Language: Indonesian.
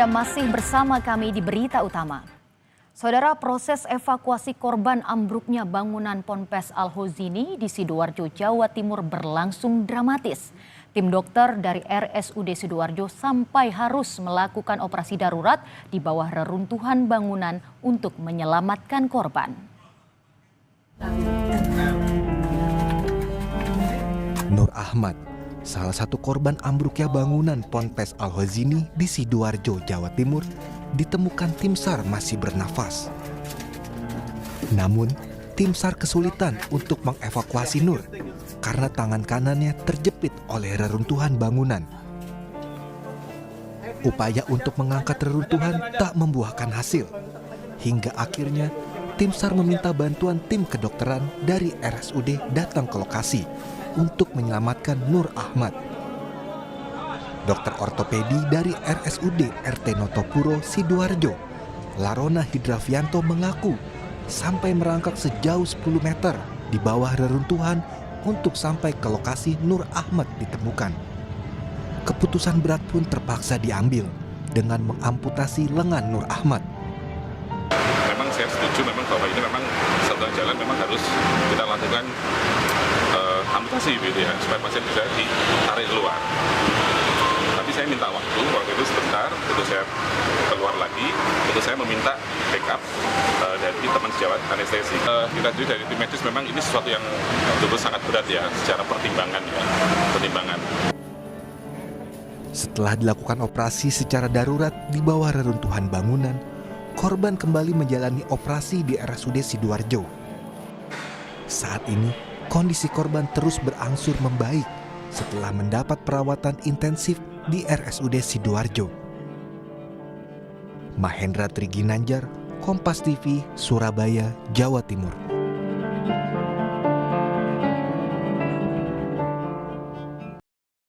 Anda masih bersama kami di Berita Utama. Saudara, proses evakuasi korban ambruknya bangunan Ponpes Al-Hozini di Sidoarjo, Jawa Timur berlangsung dramatis. Tim dokter dari RSUD Sidoarjo sampai harus melakukan operasi darurat di bawah reruntuhan bangunan untuk menyelamatkan korban. Nur Ahmad, salah satu korban ambruknya bangunan Ponpes Al-Hozini di Sidoarjo, Jawa Timur, ditemukan tim SAR masih bernafas. Namun, tim SAR kesulitan untuk mengevakuasi Nur karena tangan kanannya terjepit oleh reruntuhan bangunan. Upaya untuk mengangkat reruntuhan tak membuahkan hasil, hingga akhirnya tim SAR meminta bantuan tim kedokteran dari RSUD datang ke lokasi untuk menyelamatkan Nur Ahmad. Dokter ortopedi dari RSUD RT Notopuro, Sidoarjo, Larona Hidravianto mengaku sampai merangkak sejauh 10 meter di bawah reruntuhan untuk sampai ke lokasi Nur Ahmad ditemukan. Keputusan berat pun terpaksa diambil dengan mengamputasi lengan Nur Ahmad. Memang saya setuju bahwa ini memang satu jalan memang harus kita lakukan amputasi gitu ya, supaya pasien bisa ditarik keluar. Tapi saya minta waktu itu sebentar untuk saya keluar lagi, untuk saya meminta backup dari teman sejawat anestesi. Kita juga dari tim medis memang ini sesuatu yang betul sangat berat ya secara pertimbangan. Setelah dilakukan operasi secara darurat di bawah reruntuhan bangunan, korban kembali menjalani operasi di RSUD Sidoarjo. Saat ini, kondisi korban terus berangsur membaik setelah mendapat perawatan intensif di RSUD Sidoarjo. Mahendra Triginanjar, Kompas TV, Surabaya, Jawa Timur.